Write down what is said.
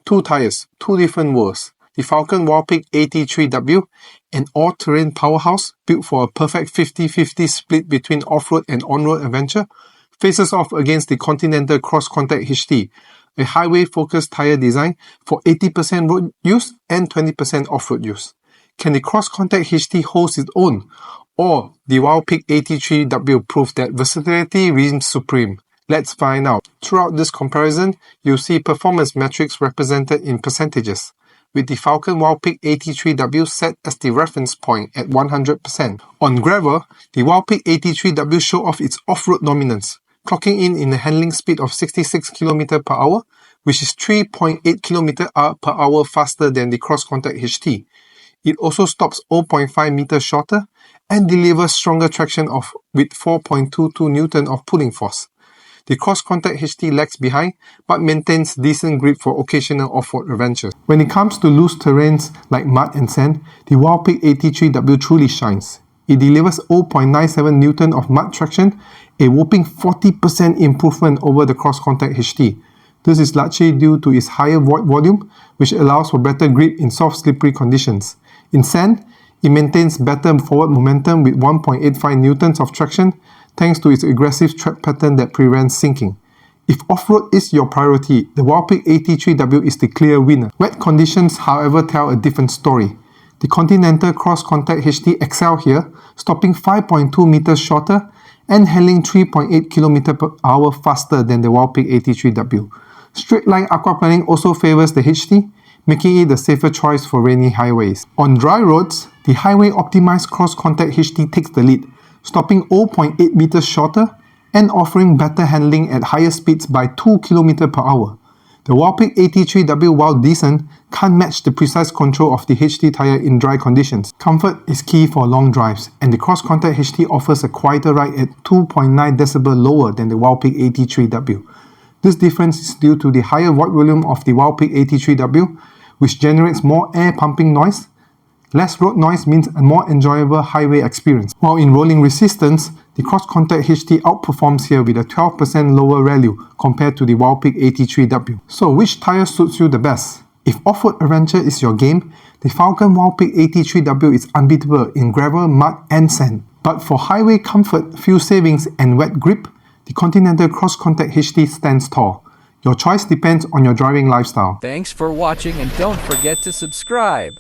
Two tires, two different worlds. The Falken Wildpeak AT3W, an all-terrain powerhouse built for a perfect 50-50 split between off-road and on-road adventure, faces off against the Continental CrossContact HT, a highway-focused tire design for 80% road use and 20% off-road use. Can the CrossContact HT hold its own, or the Wildpeak AT3W prove that versatility reigns supreme? Let's find out. Throughout this comparison, you'll see performance metrics represented in percentages, with the Falken Wildpeak AT3W set as the reference point at 100%. On gravel, the Wildpeak AT3W showed off its off-road dominance, clocking in a handling speed of 66 km per hour, which is 3.8 km per hour faster than the CrossContact HT. It also stops 0.5 meters shorter and delivers stronger traction with 4.22 Newton of pulling force. The CrossContact HT lags behind, but maintains decent grip for occasional off-road adventures. When it comes to loose terrains like mud and sand, the Wildpeak AT3W truly shines. It delivers 0.97 Newton of mud traction, a whopping 40% improvement over the CrossContact HT. This is largely due to its higher void volume, which allows for better grip in soft slippery conditions. In sand, it maintains better forward momentum with 1.85 Newtons of traction, thanks to its aggressive tread pattern that prevents sinking. If off-road is your priority, the Wildpeak AT3W is the clear winner. Wet conditions, however, tell a different story. The Continental CrossContact HT excel here, stopping 5.2 meters shorter and handling 3.8 km per hour faster than the Wildpeak AT3W. Straight-line aquaplaning also favors the HT, making it the safer choice for rainy highways. On dry roads, the highway-optimized CrossContact HT takes the lead, stopping 0.8 meters shorter and offering better handling at higher speeds by 2 km per hour. The Wildpeak AT3W, while decent, can't match the precise control of the HT tire in dry conditions. Comfort is key for long drives, and the CrossContact HT offers a quieter ride at 2.9 dB lower than the Wildpeak AT3W. This difference is due to the higher void volume of the Wildpeak AT3W, which generates more air pumping noise. Less road noise means a more enjoyable highway experience. While in rolling resistance, the CrossContact HT outperforms here with a 12% lower value compared to the Wildpeak AT3W. So which tire suits you the best? If off-road adventure is your game, the Falken Wildpeak AT3W is unbeatable in gravel, mud and sand. But for highway comfort, fuel savings and wet grip, the Continental CrossContact HT stands tall. Your choice depends on your driving lifestyle. Thanks for watching, and don't forget to subscribe.